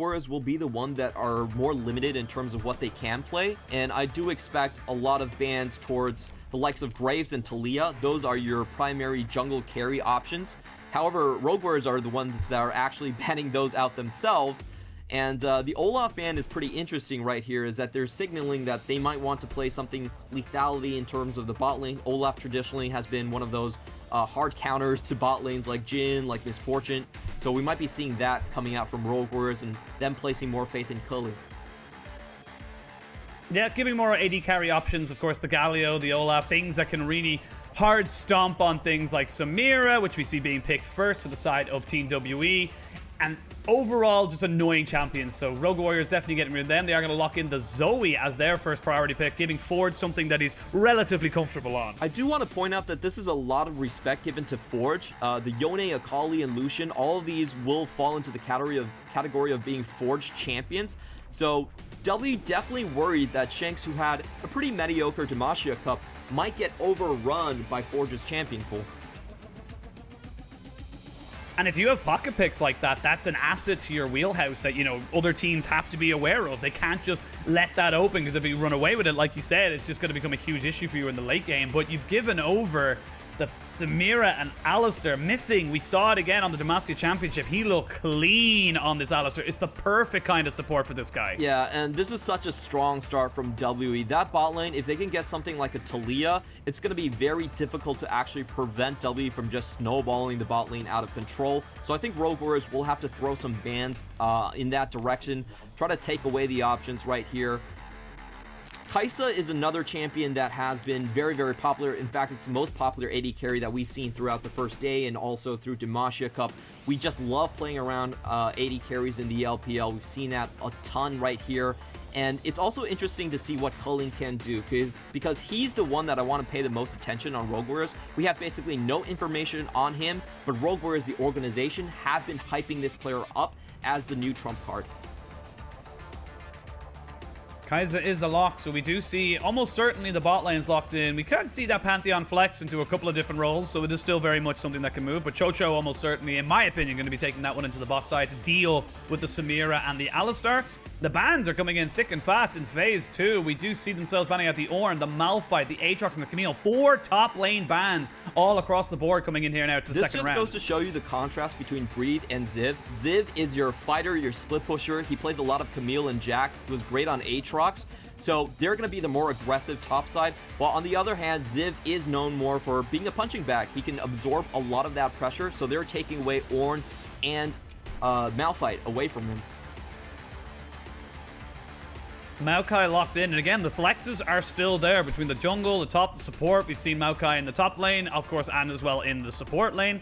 Warriors will be the one that are more limited in terms of what they can play, and I do expect a lot of bans towards the likes of Graves and Taliyah. Those are your primary jungle carry options. However, Rogue Warriors are the ones that are actually banning those out themselves. And the Olaf ban is pretty interesting right here, is that they're signaling that they might want to play something lethality in terms of the bot lane. Olaf traditionally has been one of those hard counters to bot lanes like Jhin, like Misfortune. So we might be seeing that coming out from Rogue Warriors and them placing more faith in Cully. Yeah, giving more AD carry options, of course, the Galio, the Olaf, things that can really hard stomp on things like Samira, which we see being picked first for the side of Team WE. And overall, just annoying champions. So Rogue Warriors definitely getting rid of them. They are going to lock in the Zoe as their first priority pick, giving Forge something that he's relatively comfortable on. I do want to point out that this is a lot of respect given to Forge. The Yone, Akali, and Lucian, all of these will fall into the category of being Forge champions. So W definitely worried that Shanks, who had a pretty mediocre Demacia Cup, might get overrun by Forge's champion pool. And if you have pocket picks like that, that's an asset to your wheelhouse that, you know, other teams have to be aware of. They can't just let that open, because if you run away with it, like you said, it's just going to become a huge issue for you in the late game. But you've given over the Samira and Alistar missing. We saw it again on the Demacia Championship. He looked clean on this Alistar. It's the perfect kind of support for this guy. Yeah, and this is such a strong start from WE. That bot lane, if they can get something like a Taliyah, it's going to be very difficult to actually prevent W from just snowballing the bot lane out of control. So I think Rogue Warriors will have to throw some bans in that direction, try to take away the options right here. Kai'Sa is another champion that has been very, very popular. In fact, it's the most popular AD carry that we've seen throughout the first day and also through Demacia Cup. We just love playing around AD carries in the LPL. We've seen that a ton right here. And it's also interesting to see what Culling can do, because he's the one that I want to pay the most attention on Rogue Warriors. We have basically no information on him, but Rogue Warriors, the organization, have been hyping this player up as the new trump card. Kai'Sa is the lock, so we do see almost certainly the bot lane's locked in. We can see that Pantheon flex into a couple of different roles, so it is still very much something that can move. But Chocho almost certainly, in my opinion, going to be taking that one into the bot side to deal with the Samira and the Alistar. The bans are coming in thick and fast in phase 2. We do see themselves banning out the Ornn, the Malphite, the Aatrox, and the Camille. 4 top lane bans all across the board coming in here now to the second round. This just goes to show you the contrast between Breathe and Ziv. Ziv is your fighter, your split pusher. He plays a lot of Camille and Jax. He was great on Aatrox. So they're going to be the more aggressive top side. While on the other hand, Ziv is known more for being a punching bag. He can absorb a lot of that pressure. So they're taking away Ornn and Malphite away from him. Maokai locked in, and again, the flexes are still there between the jungle, the top, the support. We've seen Maokai in the top lane, of course, and as well in the support lane.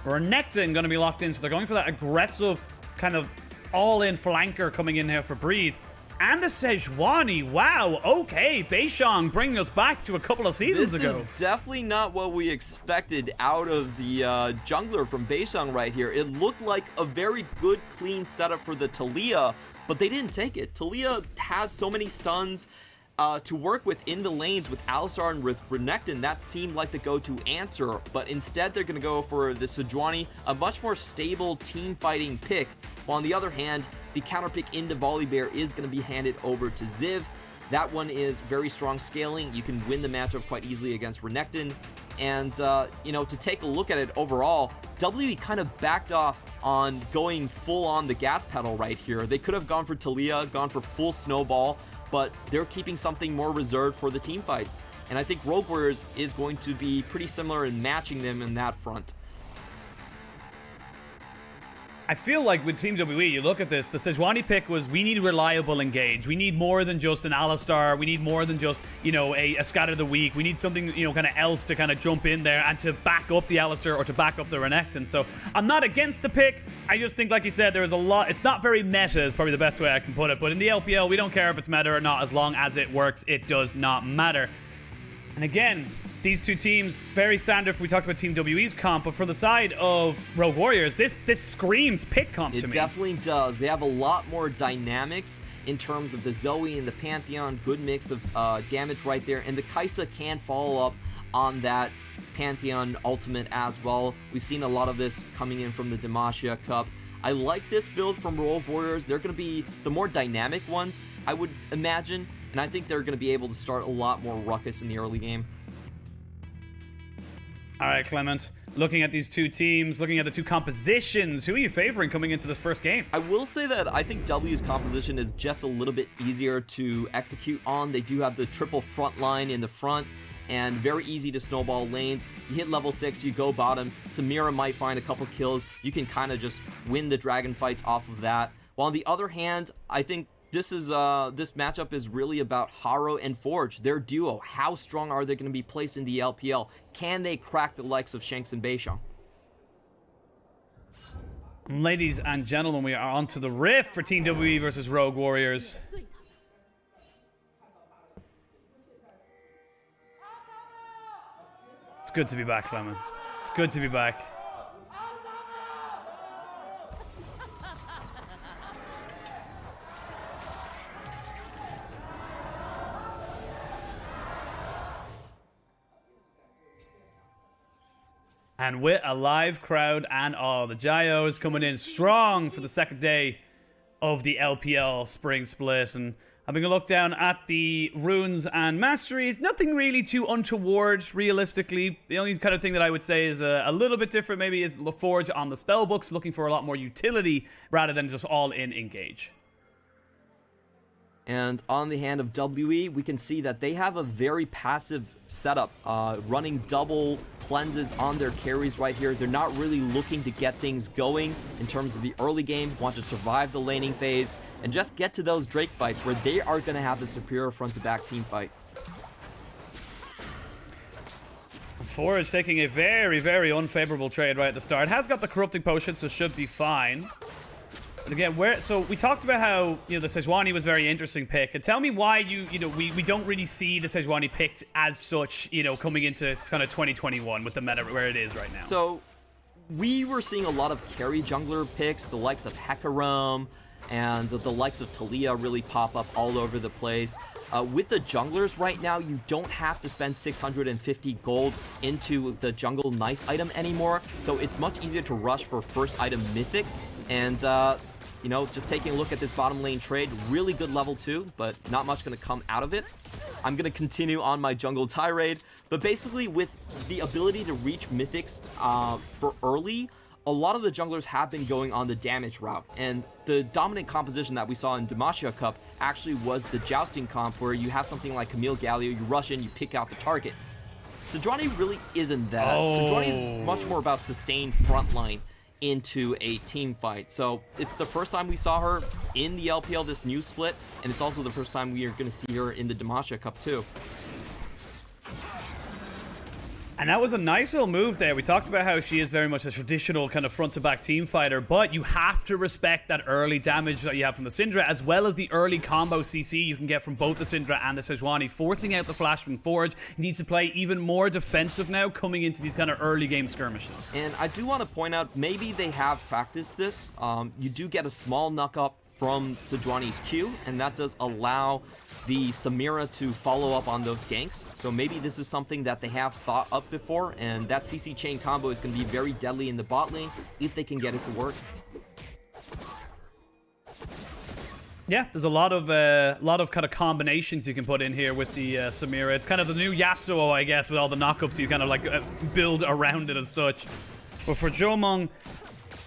Renekton going to be locked in, so they're going for that aggressive kind of all-in flanker coming in here for Breathe. And the Sejuani, wow, okay, Beishang bringing us back to a couple of seasons ago. This is definitely not what we expected out of the jungler from Beishang right here. It looked like a very good, clean setup for the Taliyah, but they didn't take it. Taliyah has so many stuns to work with in the lanes with Alistar and with Renekton. That seemed like the go-to answer, but instead they're going to go for the Sejuani, a much more stable team-fighting pick, while on the other hand, the counter pick into Volibear is going to be handed over to Ziv. That one is very strong scaling. You can win the matchup quite easily against Renekton. And, you know, to take a look at it overall, WE kind of backed off on going full on the gas pedal right here. They could have gone for Taliyah, gone for full snowball, but they're keeping something more reserved for the team fights. And I think Rogue Warriors is going to be pretty similar in matching them in that front. I feel like with Team WE, you look at this, the Sejuani pick was, we need reliable engage. We need more than just an Alistar. We need more than just, you know, a Scatter the Weak. We need something, you know, kind of else to kind of jump in there and to back up the Alistar or to back up the Renekton. So I'm not against the pick. I just think, like you said, there is a lot. It's not very meta is probably the best way I can put it. But in the LPL, we don't care if it's meta or not. As long as it works, it does not matter. And again, these two teams, very standard if we talked about Team WE's comp, but for the side of Rogue Warriors, this screams pick comp to me. It definitely does. They have a lot more dynamics in terms of the Zoe and the Pantheon, good mix of damage right there, and the Kai'Sa can follow up on that Pantheon ultimate as well. We've seen a lot of this coming in from the Demacia Cup. I like this build from Rogue Warriors. They're going to be the more dynamic ones, I would imagine, and I think they're going to be able to start a lot more ruckus in the early game. All right, Clement. Looking at these two teams, looking at the two compositions, who are you favoring coming into this first game? I will say that I think W's composition is just a little bit easier to execute on. They do have the triple front line in the front and very easy to snowball lanes. You hit level 6, you go bottom. Samira might find a couple kills. You can kind of just win the dragon fights off of that. While on the other hand, I think this matchup is really about Haro and Forge, their duo. How strong are they going to be placed in the LPL? Can they crack the likes of Shanks and Beishang? Ladies and gentlemen, we are on to the riff for Team WE versus Rogue Warriors. It's good to be back, Clement. It's good to be back. And with a live crowd and all, the Gyos coming in strong for the second day of the LPL Spring Split. And having a look down at the runes and masteries, nothing really too untoward, realistically. The only kind of thing that I would say is a little bit different maybe is LaForge on the spell books, looking for a lot more utility rather than just all in engage. And on the hand of WE, we can see that they have a very passive setup, running double cleanses on their carries right here. They're not really looking to get things going in terms of the early game, want to survive the laning phase, and just get to those Drake fights where they are going to have the superior front-to-back team fight. Forge taking a very, very unfavorable trade right at the start. Has got the corrupting potion, so should be fine. But again, so we talked about how, the Sejuani was a very interesting pick. And tell me why we don't really see the Sejuani picked as such, coming into kind of 2021 with the meta where it is right now. So we were seeing a lot of carry jungler picks, the likes of Hecarim and the likes of Talia really pop up all over the place. With the junglers right now, you don't have to spend 650 gold into the jungle knife item anymore. So it's much easier to rush for first item mythic. And just taking a look at this bottom lane trade, really good level 2, but not much going to come out of it. I'm going to continue on my jungle tirade, but basically with the ability to reach mythics for early, a lot of the junglers have been going on the damage route, and the dominant composition that we saw in Demacia Cup actually was the jousting comp, where you have something like Camille Galio, you rush in, you pick out the target. Sejuani really isn't that. Sejuani is much more about sustained frontline into a team fight. So it's the first time we saw her in the LPL this new split, and it's also the first time we are going to see her in the Demacia Cup too. And that was a nice little move there. We talked about how she is very much a traditional kind of front-to-back team fighter, but you have to respect that early damage that you have from the Syndra, as well as the early combo CC you can get from both the Syndra and the Sejuani, forcing out the flash from Forge. He needs to play even more defensive now coming into these kind of early game skirmishes. And I do want to point out, maybe they have practiced this. You do get a small knock-up from Sejuani's Q, and that does allow the Samira to follow up on those ganks. So maybe this is something that they have thought up before, and that CC chain combo is going to be very deadly in the bot lane if they can get it to work. Yeah, there's a lot of kind of combinations you can put in here with the Samira. It's kind of the new Yasuo, I guess, with all the knockups you kind of build around it as such. But for Jomong,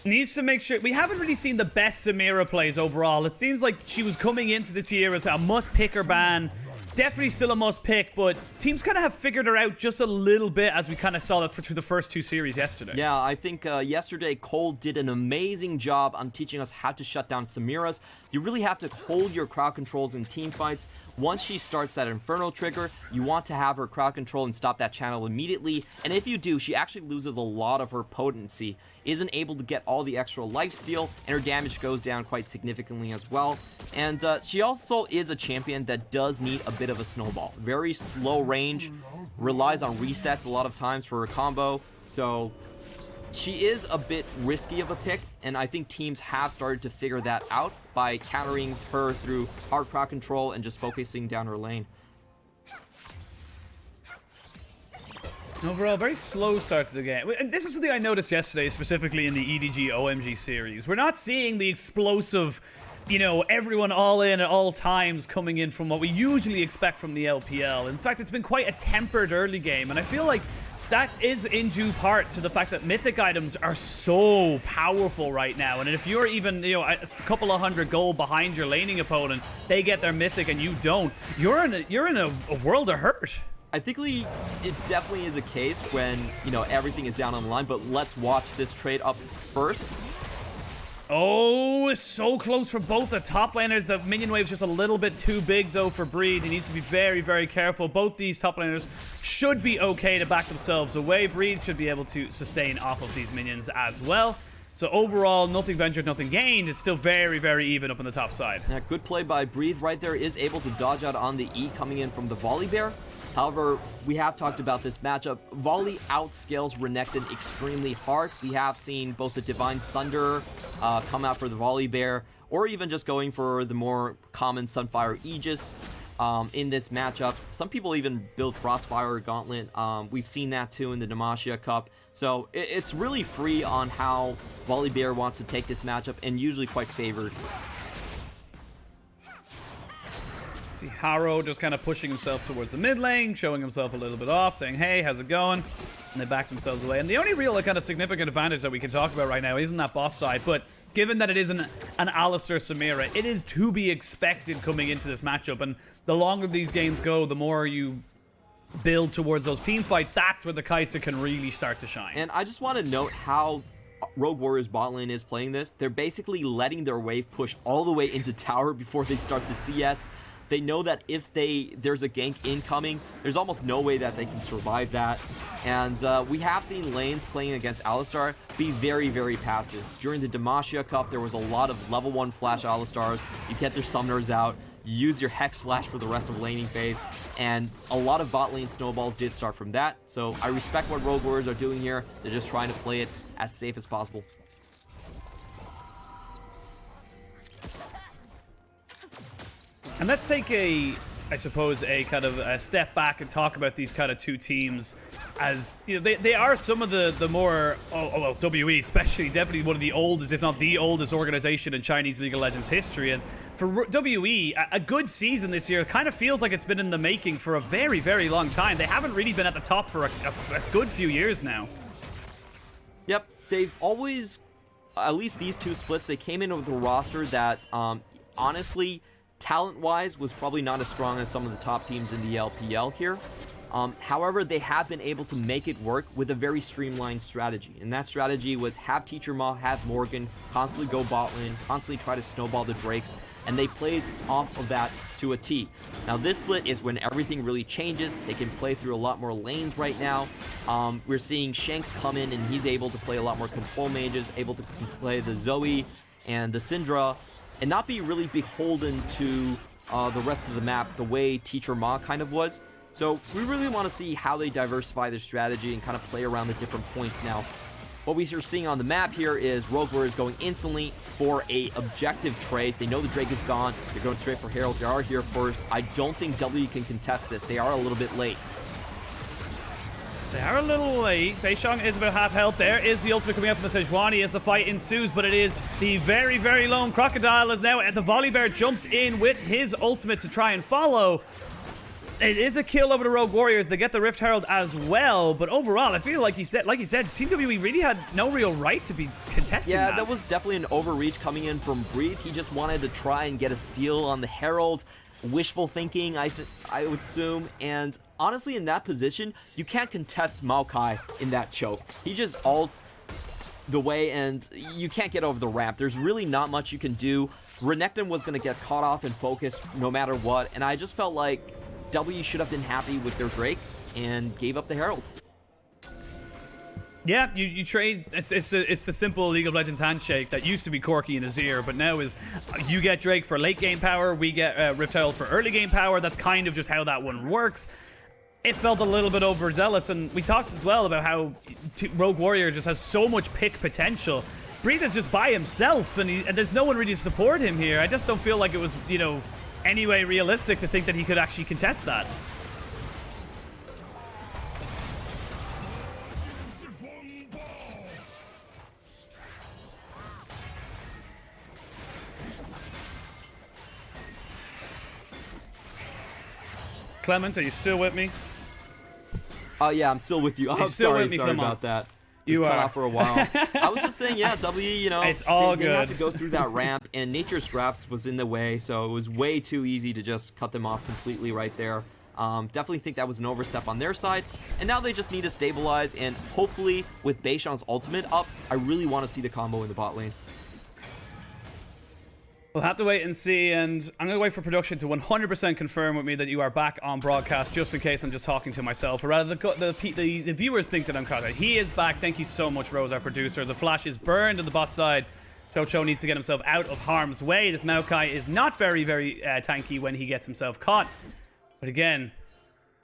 needs to make sure. We haven't really seen the best Samira plays overall. It seems like she was coming into this year as a must-pick or ban. Definitely still a must-pick, but teams kind of have figured her out just a little bit as we kind of saw that through the first two series yesterday. Yeah, I think yesterday Cole did an amazing job on teaching us how to shut down Samiras. You really have to hold your crowd controls in team fights. Once she starts that Inferno trigger, you want to have her crowd control and stop that channel immediately. And if you do, she actually loses a lot of her potency, isn't able to get all the extra lifesteal, and her damage goes down quite significantly as well. And she also is a champion that does need a bit of a snowball. Very slow range, relies on resets a lot of times for her combo. So she is a bit risky of a pick, and I think teams have started to figure that out by countering her through hard crowd control and just focusing down her lane. Overall, very slow start to the game. And this is something I noticed yesterday, specifically in the EDG OMG series. We're not seeing the explosive, you know, everyone all in at all times coming in from what we usually expect from the LPL. In fact, it's been quite a tempered early game, and I feel like that is in due part to the fact that mythic items are so powerful right now. And if you're even, you know, a couple of hundred gold behind your laning opponent, they get their mythic and you don't, you're in a world of hurt. I think it definitely is a case when, you know, everything is down on the line, but let's watch this trade up first. Oh, so close for both the top laners. The minion wave's just a little bit too big, though, for Breed. He needs to be very, very careful. Both these top laners should be okay to back themselves away. Breed should be able to sustain off of these minions as well. So overall, nothing ventured, nothing gained. It's still very, very even up on the top side. Yeah, good play by Breathe right there. Is able to dodge out on the E coming in from the Volley Bear. However, we have talked about this matchup. Volley outscales Renekton extremely hard. We have seen both the Divine Sunder come out for the Volley Bear, or even just going for the more common Sunfire Aegis in this matchup. Some people even build Frostfire Gauntlet. We've seen that too in the Demacia Cup. So it's really free on how Volley Bear wants to take this matchup, and usually quite favored. See Harrow just kind of pushing himself towards the mid lane, showing himself a little bit off, saying, hey, how's it going? And they back themselves away. And the only real kind of significant advantage that we can talk about right now isn't that bot side, but given that it is an Alistar Samira, it is to be expected coming into this matchup. And the longer these games go, the more you build towards those team fights, that's where the Kai'Sa can really start to shine. And I just want to note how Rogue Warriors bot lane is playing this. They're basically letting their wave push all the way into tower before they start the CS. They know that if there's a gank incoming, there's almost no way that they can survive that. And we have seen lanes playing against Alistar be very, very passive. During the Demacia Cup, there was a lot of level 1 flash Alistars. You get their summoners out, you use your Hex Flash for the rest of laning phase, and a lot of bot lane snowballs did start from that. So I respect what Rogue Warriors are doing here. They're just trying to play it as safe as possible. And let's take I suppose, a kind of a step back and talk about these kind of two teams, as you know, they are some of the more well, WE especially, definitely one of the oldest, if not the oldest organization in Chinese League of Legends history. And for WE, a good season this year kind of feels like it's been in the making for a very, very long time. They haven't really been at the top for a good few years now. Yep, they've always, at least these two splits, they came in with a roster that honestly, talent-wise, was probably not as strong as some of the top teams in the LPL here. However, they have been able to make it work with a very streamlined strategy. And that strategy was have Teacher Ma, have Morgan, constantly go bot lane, constantly try to snowball the Drakes, and they played off of that to a T. Now this split is when everything really changes. They can play through a lot more lanes right now. We're seeing Shanks come in and he's able to play a lot more control mages, able to play the Zoe and the Syndra, and not be really beholden to the rest of the map the way Teacher Ma kind of was. So we really want to see how they diversify their strategy and kind of play around the different points now. What we are seeing on the map here is Rogue Warriors going instantly for a objective trade. They know the Drake is gone. They're going straight for Herald. They are here first. I don't think W can contest this. They are a little bit late. They are a little late. Beishang is about half health. There is the ultimate coming out from the Sejuani as the fight ensues, but it is the very, very lone Crocodile as now the Volley Bear jumps in with his ultimate to try and follow. It is a kill over the Rogue Warriors. They get the Rift Herald as well, but overall, I feel like you said, Team WE really had no real right to be contesting that. Yeah, that was definitely an overreach coming in from Breed. He just wanted to try and get a steal on the Herald. Wishful thinking, I would assume, and honestly, in that position, you can't contest Maokai in that choke. He just ults the way, and you can't get over the ramp. There's really not much you can do. Renekton was going to get caught off and focused no matter what, and I just felt like W should have been happy with their Drake and gave up the Herald. Yeah, you trade. It's the simple League of Legends handshake that used to be Corki and Azir, but now is you get Drake for late game power, we get Rift Herald for early game power. That's kind of just how that one works. It felt a little bit overzealous, and we talked as well about how Rogue Warrior just has so much pick potential. Breathe is just by himself, and there's no one really to support him here. I just don't feel like it was, you know, anyway realistic to think that he could actually contest that. Clement, are you still with me? Oh yeah, I'm still with you. I'm sorry about that. You cut are. off for a while. I was just saying, yeah, W, you know, it's all they good. had to go through that ramp, and Nature Scraps was in the way, so it was way too easy to just cut them off completely right there. Definitely think that was an overstep on their side, and now they just need to stabilize, and hopefully, with Beishang's ultimate up, I really want to see the combo in the bot lane. We'll have to wait and see, and I'm going to wait for production to 100% confirm with me that you are back on broadcast, just in case I'm just talking to myself, or rather the viewers think that I'm caught out. He is back. Thank you so much, Rose, our producer. As a flash is burned on the bot side, Chocho needs to get himself out of harm's way. This Maokai is not very, very tanky when he gets himself caught. But again,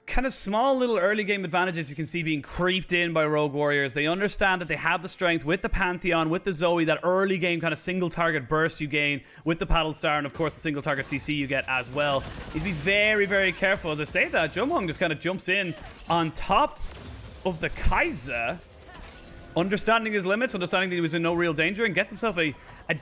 kind of small little early game advantages you can see being creeped in by Rogue Warriors. They understand that they have the strength with the Pantheon, with the Zoe, that early game kind of single target burst you gain with the Paddle Star, and of course the single target CC you get as well. You'd be very, very careful. As I say that, Jumong just kind of jumps in on top of the Kaiser, understanding his limits, understanding that he was in no real danger, and gets himself a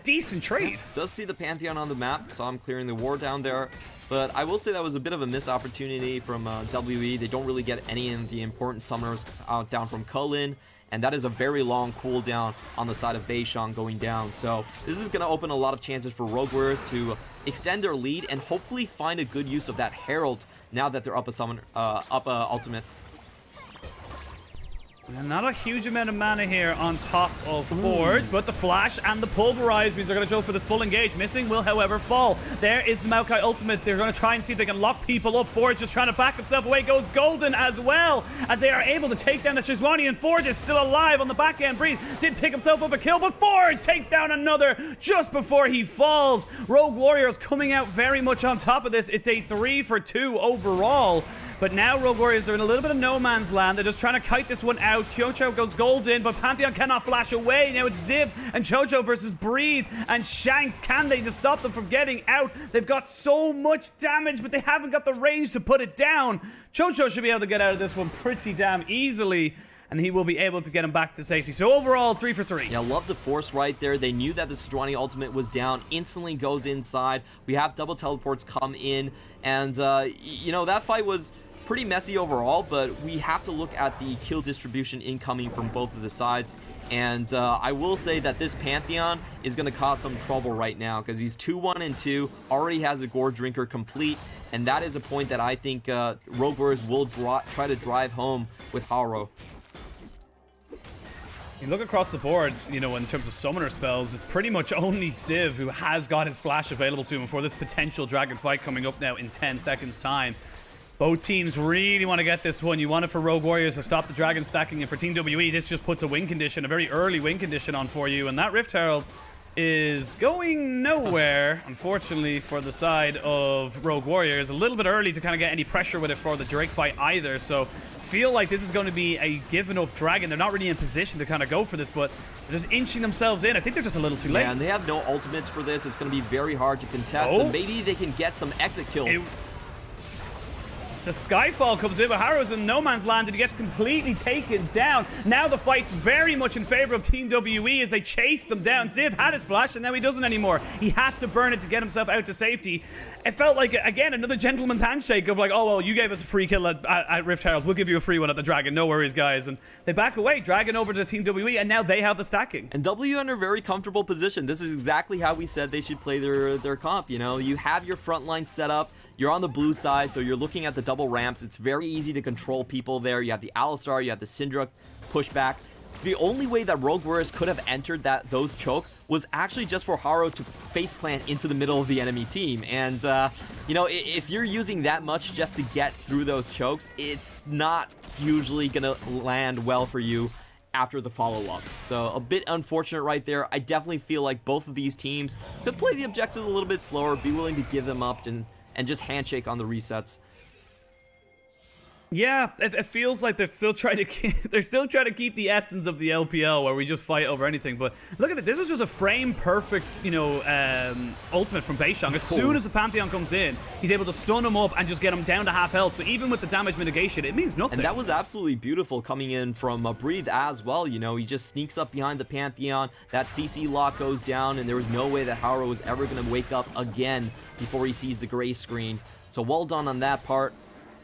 decent trade. Does see the Pantheon on the map, saw him clearing the ward down there. But I will say that was a bit of a missed opportunity from WE. They don't really get any of the important summoners down from Cullen, and that is a very long cooldown on the side of Beishang going down. So this is going to open a lot of chances for Rogue Warriors to extend their lead and hopefully find a good use of that Herald now that they're up a ultimate. And not a huge amount of mana here on top of Ford, but the flash and the pulverize means they're going to go for this full engage. Missing will, however, fall. There is the Maokai ultimate. They're going to try and see if they can lock people up. Ford's just trying to back himself away. Goes golden as well. And they are able to take down the Shizwani, and Ford is still alive on the back end. Breathe did pick himself up a kill, but Ford takes down another just before he falls. Rogue Warriors coming out very much on top of this. It's a 3-for-2 overall. But now Rogue Warriors, they're in a little bit of no man's land. They're just trying to kite this one out. Chocho goes golden, but Pantheon cannot flash away. Now it's Ziv and Chocho versus Breathe and Shanks. Can they just stop them from getting out? They've got so much damage, but they haven't got the range to put it down. Chocho should be able to get out of this one pretty damn easily, and he will be able to get him back to safety. So overall, 3-for-3. Yeah, love the force right there. They knew that the Sejuani ultimate was down, instantly goes inside. We have double teleports come in, and, you know, that fight was pretty messy overall, but we have to look at the kill distribution incoming from both of the sides. And I will say that this Pantheon is going to cause some trouble right now because he's 2-1-2, already has a Gore Drinker complete, and that is a point that I think Rogue Warriors will try to drive home with Haro. You look across the board, you know, in terms of summoner spells, it's pretty much only Civ who has got his flash available to him for this potential dragon fight coming up now in 10 seconds time. Both teams really want to get this one. You want it for Rogue Warriors to stop the dragon stacking, and for Team WE, this just puts a win condition, a very early win condition on for you, and that Rift Herald is going nowhere, unfortunately, for the side of Rogue Warriors. A little bit early to kind of get any pressure with it for the Drake fight either, so feel like this is going to be a given up dragon. They're not really in position to kind of go for this, but they're just inching themselves in. I think they're just a little too late. Yeah, and they have no ultimates for this. It's going to be very hard to contest, but maybe they can get some exit kills. The Skyfall comes in, but Harrow's in no man's land, and he gets completely taken down. Now the fight's very much in favor of Team WE as they chase them down. Ziv had his flash, and now he doesn't anymore. He had to burn it to get himself out to safety. It felt like, again, another gentleman's handshake of like, oh, well, you gave us a free kill at Rift Herald. We'll give you a free one at the Dragon. No worries, guys. And they back away, Dragon over to Team WE, and now they have the stacking. And W under a very comfortable position. This is exactly how we said they should play their comp. You know, you have your front line set up. You're on the blue side, so you're looking at the double ramps. It's very easy to control people there. You have the Alistar, you have the Syndra pushback. The only way that Rogue Warriors could have entered those choke was actually just for Haro to faceplant into the middle of the enemy team. And, you know, if you're using that much just to get through those chokes, it's not usually going to land well for you after the follow-up. So a bit unfortunate right there. I definitely feel like both of these teams could play the objectives a little bit slower, be willing to give them up, and just handshake on the resets. Yeah, it feels like they're still trying to keep the essence of the LPL where we just fight over anything. But look at it, this was just a frame perfect, you know, ultimate from Beishang. As soon as the Pantheon comes in, he's able to stun him up and just get him down to half health. So even with the damage mitigation, it means nothing. And that was absolutely beautiful coming in from Breathe as well. You know, he just sneaks up behind the Pantheon. That CC lock goes down, and there was no way that Haro was ever going to wake up again before he sees the gray screen. So well done on that part.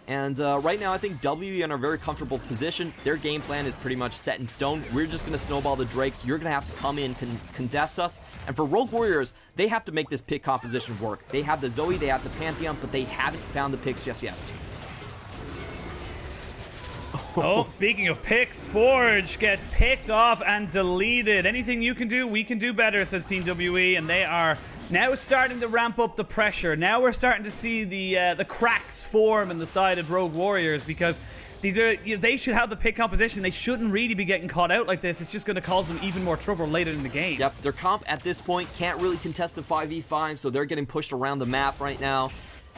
And right now, I think WE in a very comfortable position. Their game plan is pretty much set in stone. We're just going to snowball the Drakes. You're going to have to come in, contest us. And for Rogue Warriors, they have to make this pick composition work. They have the Zoe, they have the Pantheon, but they haven't found the picks just yet. Oh, speaking of picks, Forge gets picked off and deleted. Anything you can do, we can do better, says Team WE, and they are now starting to ramp up the pressure. Now we're starting to see the cracks form in the side of Rogue Warriors, because they should have the pick composition. They shouldn't really be getting caught out like this. It's just going to cause them even more trouble later in the game. Yep, their comp at this point can't really contest the 5v5, so they're getting pushed around the map right now.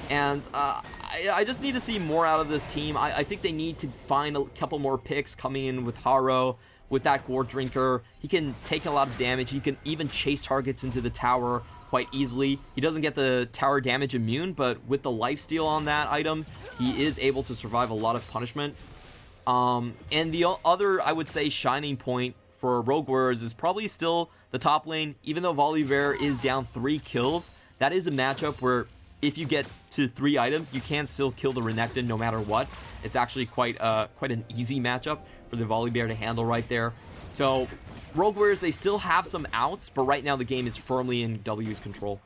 And I just need to see more out of this team. I think they need to find a couple more picks coming in with Haro, with that Gore Drinker. He can take a lot of damage. He can even chase targets into the tower quite easily. He doesn't get the tower damage immune, but with the lifesteal on that item, he is able to survive a lot of punishment. And the other, I would say, shining point for Rogue Warriors is probably still the top lane. Even though Volibear is down 3 kills, that is a matchup where if you get to 3 items, you can still kill the Renekton no matter what. It's actually quite an easy matchup for the Volibear to handle right there. So Rogue Warriors, they still have some outs, but right now the game is firmly in W's control.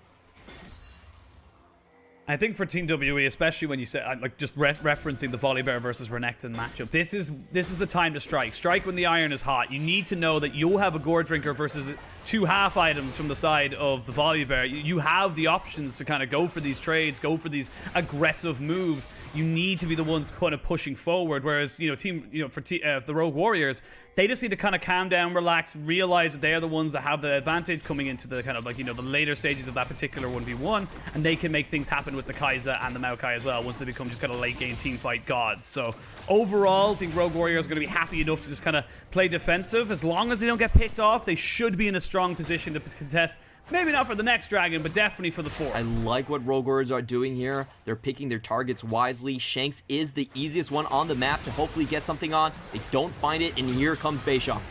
I think for Team WE, especially when you say, like, just referencing the Volibear versus Renekton matchup, this is the time to strike. Strike when the iron is hot. You need to know that you'll have a Gore Drinker versus 2 half items from the side of the Volibear. You have the options to kind of go for these trades, go for these aggressive moves. You need to be the ones kind of pushing forward. Whereas, for the Rogue Warriors, they just need to kind of calm down, relax, realize that they are the ones that have the advantage coming into the kind of like, the later stages of that particular 1v1, and they can make things happen with the Kai'Sa and the Maokai as well once they become just kind of late game team fight gods. So overall, I think Rogue Warriors are going to be happy enough to just kind of play defensive. As long as they don't get picked off, they should be in a strong position to contest. Maybe not for the next dragon, but definitely for the 4th. I like what Rogue Warriors are doing here. They're picking their targets wisely. Shanks is the easiest one on the map to hopefully get something on. They don't find it, and here comes Beishang.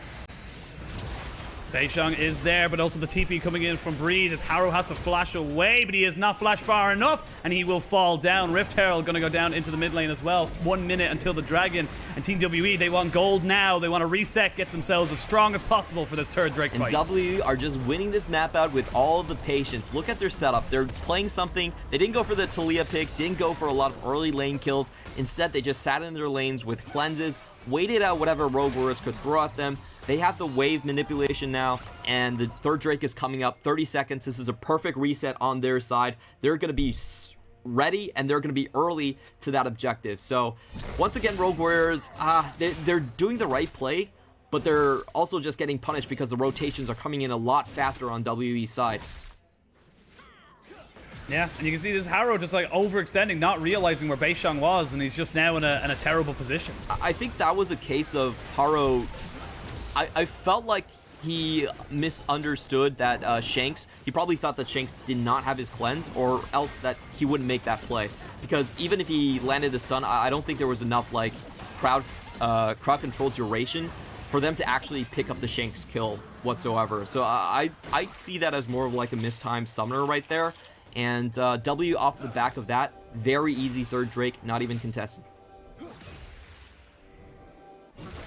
Beishang is there, but also the TP coming in from Breed as Harrow has to flash away, but he has not flashed far enough, and he will fall down. Rift Herald going to go down into the mid lane as well. 1 minute until the dragon, and Team WE, they want gold now. They want to reset, get themselves as strong as possible for this 3rd Drake fight. And WE are just winning this map out with all of the patience. Look at their setup. They're playing something. They didn't go for the Taliyah pick, didn't go for a lot of early lane kills. Instead, they just sat in their lanes with cleanses, waited out whatever Rogue Warriors could throw at them. They have the wave manipulation now, and the 3rd Drake is coming up. 30 seconds. This is a perfect reset on their side. They're going to be ready, and they're going to be early to that objective. So, once again, Rogue Warriors, they're doing the right play, but they're also just getting punished because the rotations are coming in a lot faster on WE's side. Yeah, and you can see this Harrow just like overextending, not realizing where Beishang was, and he's just now in a terrible position. I think that was a case of Harrow. I felt like he misunderstood that Shanks. He probably thought that Shanks did not have his cleanse, or else that he wouldn't make that play. Because even if he landed the stun, I don't think there was enough like crowd control duration for them to actually pick up the Shanks kill whatsoever. So I see that as more of like a mistimed summoner right there. And W off the back of that, very easy 3rd Drake, not even contested.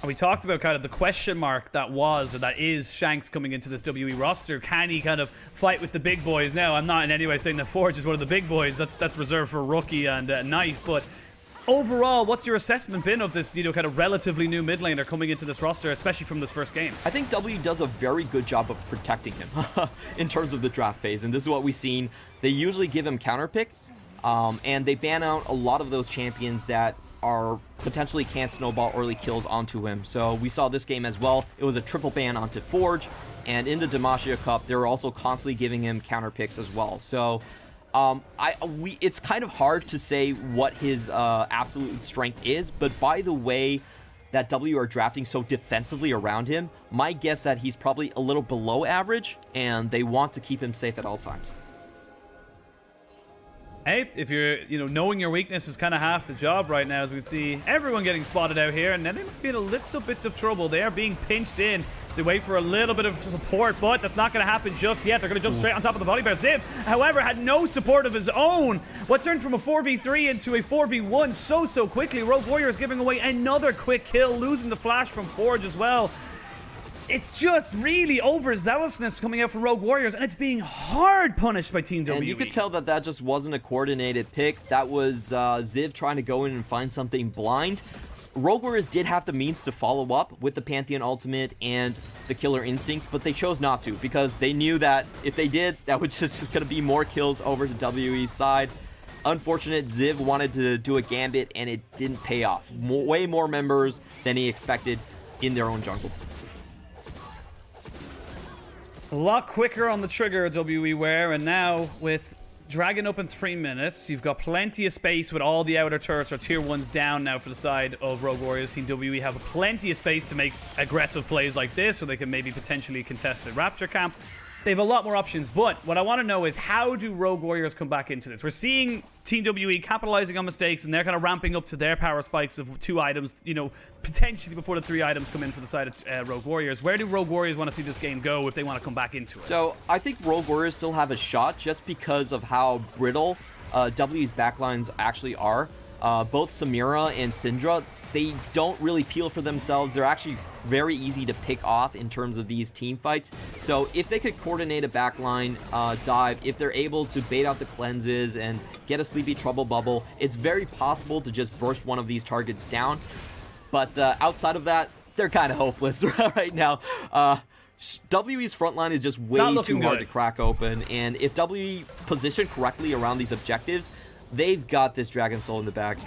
And we talked about kind of the question mark that was, or that is, Shanks coming into this WE roster. Can he kind of fight with the big boys? Now, I'm not in any way saying that Forge is one of the big boys. That's reserved for Rookie and Knife. But overall, what's your assessment been of this, kind of relatively new mid laner coming into this roster, especially from this first game? I think W does a very good job of protecting him in terms of the draft phase. And this is what we've seen. They usually give him counterpick, and they ban out a lot of those champions that are potentially can't snowball early kills onto him. So we saw this game as well. It was a triple ban onto Forge, and in the Demacia Cup, they were also constantly giving him counter picks as well. So it's kind of hard to say what his absolute strength is, but by the way that W are drafting so defensively around him, my guess that he's probably a little below average, and they want to keep him safe at all times. Hey, if you're, knowing your weakness is kind of half the job right now, as we see everyone getting spotted out here, and then they might be in a little bit of trouble. They are being pinched in, so they wait for a little bit of support, but that's not going to happen just yet. They're going to jump straight on top of the volley bear. Ziv, however, had no support of his own. What turned from a 4v3 into a 4v1 so quickly. Rogue Warriors giving away another quick kill, losing the flash from Forge as well. It's just really overzealousness coming out from Rogue Warriors, and it's being hard punished by Team WWE. And you could tell that that just wasn't a coordinated pick. That was Ziv trying to go in and find something blind. Rogue Warriors did have the means to follow up with the Pantheon Ultimate and the Killer Instincts, but they chose not to because they knew that if they did, that was just going to be more kills over to WWE's side. Unfortunate, Ziv wanted to do a gambit, and it didn't pay off. Way more members than he expected in their own jungle. A lot quicker on the trigger, WWE were, and now with Dragon up in 3 minutes, you've got plenty of space with all the outer turrets or tier 1s down now for the side of Rogue Warriors. Team WWE have plenty of space to make aggressive plays like this, where they can maybe potentially contest the Raptor camp. They have a lot more options, but what I want to know is how do Rogue Warriors come back into this? We're seeing Team WWE capitalizing on mistakes, and they're kind of ramping up to their power spikes of 2 items, potentially before the 3 items come in for the side of Rogue Warriors. Where do Rogue Warriors want to see this game go if they want to come back into it? So I think Rogue Warriors still have a shot just because of how brittle WWE's backlines actually are. Both Samira and Syndra, they don't really peel for themselves. They're actually very easy to pick off in terms of these team fights. So if they could coordinate a backline dive, if they're able to bait out the cleanses and get a sleepy trouble bubble, it's very possible to just burst one of these targets down. But outside of that, they're kind of hopeless right now. WWE's front line is just way too hard to crack open, and if WWE position correctly around these objectives, they've got this Dragon Soul in the bag.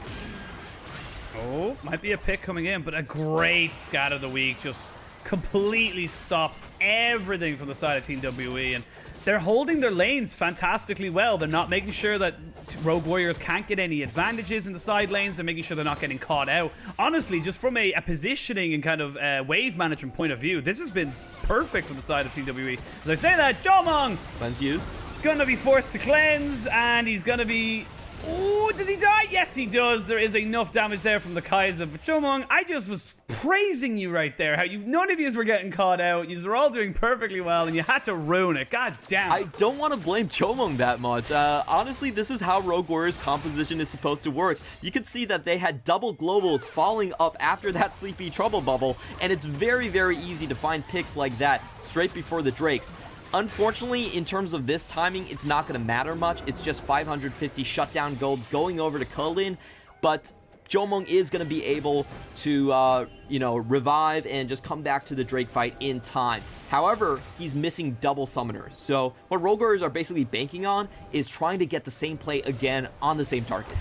Oh, might be a pick coming in, but a great scat of the week. Just completely stops everything from the side of Team WWE. And they're holding their lanes fantastically well. They're not making sure that Rogue Warriors can't get any advantages in the side lanes. They're making sure they're not getting caught out. Honestly, just from a positioning and kind of wave management point of view, this has been perfect for the side of Team WWE. As I say that, Jomong! Cleanse used. Gonna be forced to cleanse, and he's gonna be... Oh, does he die? Yes, he does. There is enough damage there from the Kaiser. But Jomong, I just was praising you right there. How none of you were getting caught out. You were all doing perfectly well, and you had to ruin it. God damn. I don't want to blame Jomong that much. Honestly, this is how Rogue Warriors composition is supposed to work. You can see that they had double globals falling up after that sleepy trouble bubble, and it's very, very easy to find picks like that straight before the Drakes. Unfortunately, in terms of this timing, it's not going to matter much. It's just 550 shutdown gold going over to Kulin, but Jomong is going to be able to, revive and just come back to the Drake fight in time. However, he's missing double summoners. So what Rogue Warriors are basically banking on is trying to get the same play again on the same target.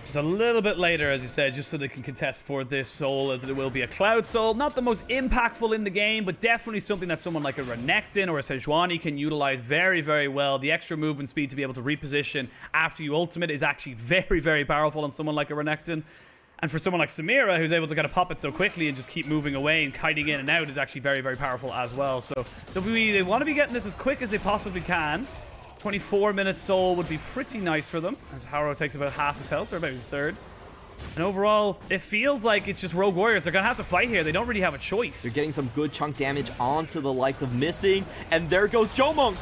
Just a little bit later, as you said, just so they can contest for this soul, as it will be a Cloud Soul. Not the most impactful in the game, but definitely something that someone like a Renekton or a Sejuani can utilize very, very well. The extra movement speed to be able to reposition after you ultimate is actually very, very powerful on someone like a Renekton. And for someone like Samira, who's able to kind of pop it so quickly and just keep moving away and kiting in and out, is actually very, very powerful as well. So they want to be getting this as quick as they possibly can. 24-minute soul would be pretty nice for them, as Harrow takes about half his health, or about a third. And overall, it feels like it's just Rogue Warriors. They're going to have to fight here. They don't really have a choice. They're getting some good chunk damage onto the likes of Missing, and there goes Jomong.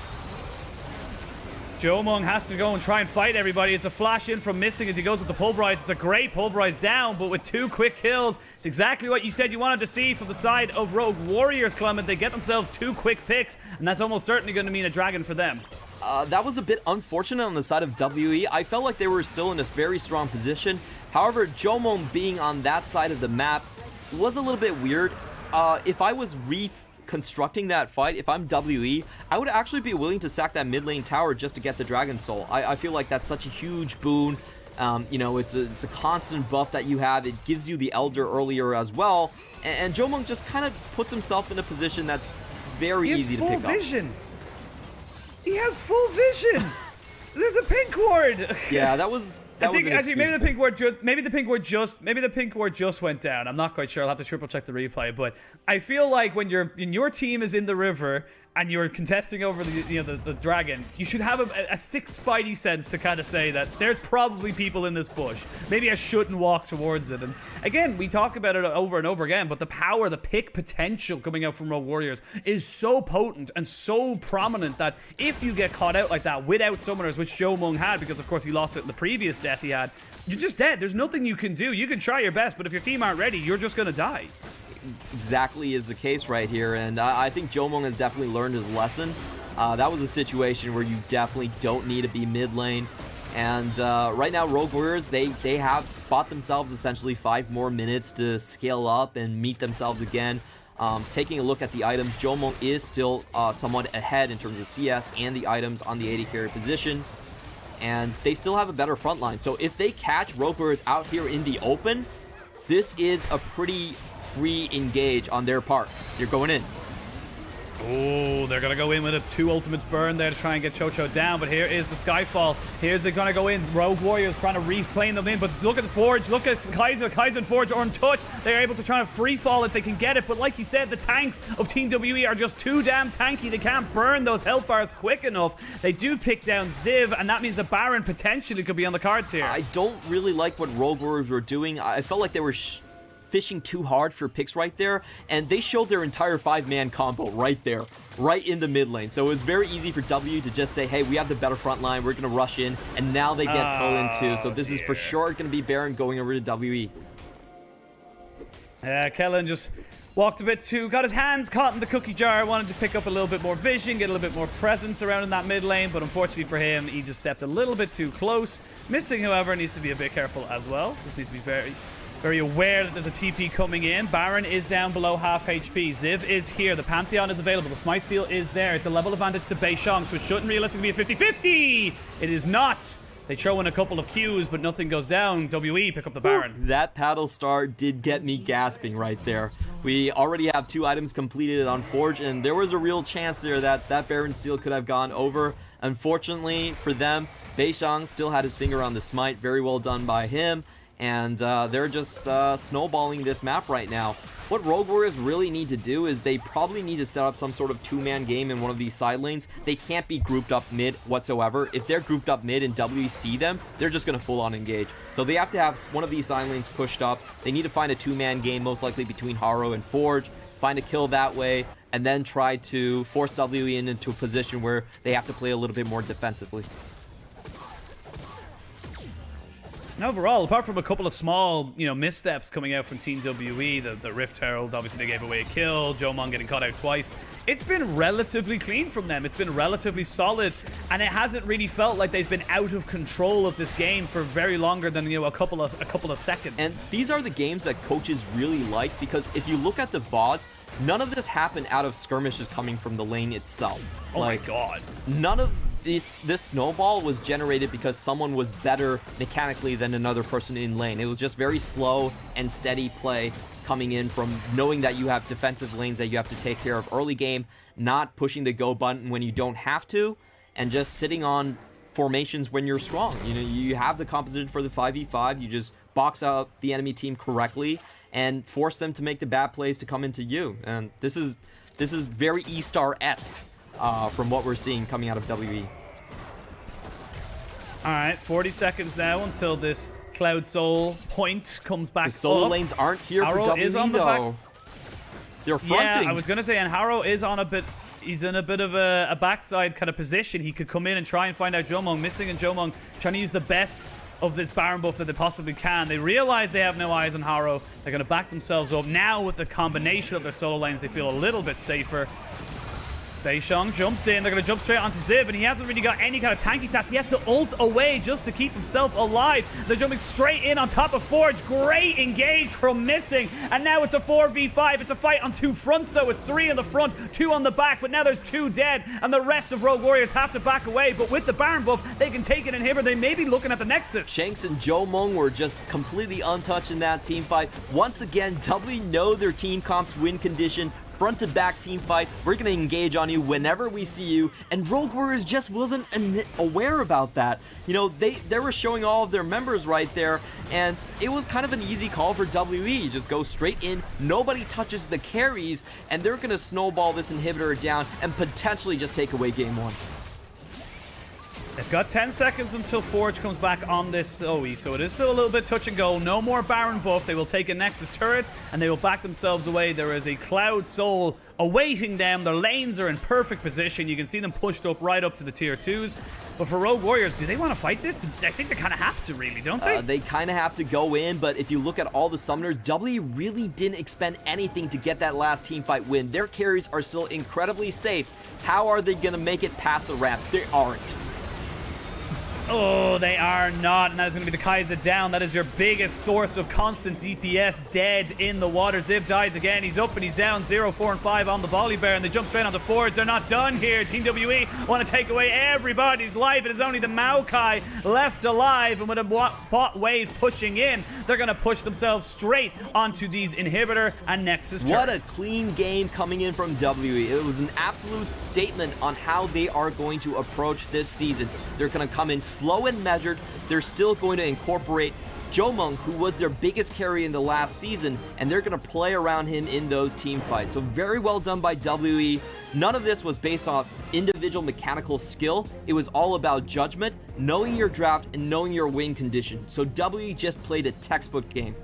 Jomong has to go and try and fight everybody. It's a flash in from Missing as he goes with the Pulverize. It's a great Pulverize down, but with 2 quick kills, it's exactly what you said you wanted to see from the side of Rogue Warriors, Clement. They get themselves 2 quick picks, and that's almost certainly going to mean a dragon for them. That was a bit unfortunate on the side of WWE. I felt like they were still in a very strong position. However, Jomong being on that side of the map was a little bit weird. If I was reconstructing that fight, if I'm WWE, I would actually be willing to sack that mid lane tower just to get the Dragon Soul. I feel like that's such a huge boon. It's a constant buff that you have. It gives you the Elder earlier as well. And Jomong just kind of puts himself in a position that's very easy to pick up. He has full vision. He has full vision. There's a pink ward. Yeah, that was that was actually maybe the pink ward just went down. I'm not quite sure. I'll have to triple check the replay. But I feel like when your team is in the river and you're contesting over the dragon, you should have a sixth spidey sense to kind of say that there's probably people in this bush. Maybe I shouldn't walk towards it. And again, we talk about it over and over again, but the power, the pick potential coming out from Rogue Warriors is so potent and so prominent that if you get caught out like that without summoners, which Joe Mung had, because of course he lost it in the previous death he had, you're just dead. There's nothing you can do. You can try your best, but if your team aren't ready, you're just gonna die. Exactly is the case right here, and I think Jomung has definitely learned his lesson. That was a situation where you definitely don't need to be mid lane, and right now Rogue Warriors, they have bought themselves essentially 5 more minutes to scale up and meet themselves again. Taking a look at the items, Jomung is still somewhat ahead in terms of CS and the items on the AD carry position, and they still have a better front line. So if they catch Rogue Warriors out here in the open, this is a pretty free engage on their part. You're going in. Oh, they're going to go in with a 2 ultimates burn there to try and get Chocho down, but here is the Skyfall. Here's they're going to go in. Rogue Warriors trying to replane them in, but look at the Forge. Look at Kaiser. Kaiser and Forge are untouched. They're able to try to free fall if they can get it, but like you said, the tanks of Team WE are just too damn tanky. They can't burn those health bars quick enough. They do pick down Ziv, and that means the Baron potentially could be on the cards here. I don't really like what Rogue Warriors were doing. I felt like they were fishing too hard for picks right there, and they showed their entire 5-man combo right there, right in the mid lane. So it was very easy for W to just say, hey, we have the better front line, we're gonna rush in, and now they get pulled in too. So this is for sure gonna be Baron going over to WE. Kellen just walked a bit too, got his hands caught in the cookie jar, wanted to pick up a little bit more vision, get a little bit more presence around in that mid lane, but unfortunately for him, he just stepped a little bit too close. Missing, however, needs to be a bit careful as well. Just needs to be very aware that there's a TP coming in. Baron is down below half HP. Ziv is here. The Pantheon is available. The Smite Steal is there. It's a level advantage to Beishang, so it shouldn't realistically be a 50-50. It is not. They throw in a couple of Qs, but nothing goes down. WE pick up the Baron. That paddle star did get me gasping right there. We already have 2 items completed on Forge, and there was a real chance there that that Baron Steal could have gone over. Unfortunately for them, Beishang still had his finger on the Smite. Very well done by him. And they're just snowballing this map right now. What Rogue Warriors really need to do is they probably need to set up some sort of 2-man game in one of these side lanes. They can't be grouped up mid whatsoever. If they're grouped up mid and WC them, they're just going to full-on engage. So they have to have one of these side lanes pushed up. They need to find a 2-man game, most likely between Haro and Forge. Find a kill that way, and then try to force WE into a position where they have to play a little bit more defensively. And overall, apart from a couple of small, missteps coming out from Team WE, the Rift Herald, obviously they gave away a kill, Jomon getting caught out twice, it's been relatively clean from them. It's been relatively solid, and it hasn't really felt like they've been out of control of this game for very longer than, a couple of seconds. And these are the games that coaches really like, because if you look at the VODs, none of this happened out of skirmishes coming from the lane itself. Oh my god. None of this snowball was generated because someone was better mechanically than another person in lane. It was just very slow and steady play coming in from knowing that you have defensive lanes that you have to take care of early game, not pushing the go button when you don't have to, and just sitting on formations when you're strong. You have the composition for the 5v5, you just box out the enemy team correctly and force them to make the bad plays to come into you. And this is very E-Star-esque from what we're seeing coming out of WE. Alright, 40 seconds now until this Cloud Soul point comes back The solo up. lanes aren't here Haro for WE, is on the though. They're fronting. Yeah, I was going to say, and Haro is on a bit... He's in a bit of a backside kind of position. He could come in and try and find out Jomong. Missing and Jomong trying to use the best of this Baron buff that they possibly can. They realize they have no eyes on Haro. They're going to back themselves up. Now with the combination of their solo lanes, they feel a little bit safer. Beishang jumps in. They're going to jump straight onto Ziv, and he hasn't really got any kind of tanky stats. He has to ult away just to keep himself alive. They're jumping straight in on top of Forge. Great engage from Missing, and now it's a 4v5. It's a fight on 2 fronts, though. It's 3 in the front, 2 on the back, but now there's 2 dead, and the rest of Rogue Warriors have to back away. But with the Baron buff, they can take an inhibitor. They may be looking at the Nexus. Shanks and Jomong were just completely untouched in that team fight. Once again, W know their team comp's win condition front to back team fight. We're gonna engage on you whenever we see you, and Rogue Warriors just wasn't aware about that. You know, they were showing all of their members right there, and it was kind of an easy call for WE. Just go straight in, nobody touches the carries, and they're gonna snowball this inhibitor down and potentially just take away game 1. They've got 10 seconds until Forge comes back on this Zoe, so it is still a little bit touch and go. No more Baron buff. They will take a Nexus turret, and they will back themselves away. There is a Cloud Soul awaiting them. Their lanes are in perfect position. You can see them pushed up right up to the tier 2s. But for Rogue Warriors, do they want to fight this? I think they kind of have to, really, don't they? They kind of have to go in, but if you look at all the summoners, W really didn't expend anything to get that last team fight win. Their carries are still incredibly safe. How are they going to make it past the ramp? They aren't. Oh, they are not, and that is going to be the Kaiser down. That is your biggest source of constant DPS, dead in the water. Ziv dies again. He's up and he's down. 0, 4, and 5 on the volley bear, and they jump straight onto Forge. They're not done here. Team WE want to take away everybody's life. It is only the Maokai left alive, and with a bot wave pushing in, they're going to push themselves straight onto these inhibitor and Nexus turrets. What a clean game coming in from WE. It was an absolute statement on how they are going to approach this season. They're going to come in slow and measured. They're still going to incorporate Jomung, who was their biggest carry in the last season, and they're going to play around him in those team fights. So very well done by WE. None of this was based off individual mechanical skill. It was all about judgment, knowing your draft, and knowing your win condition. So WE just played a textbook game.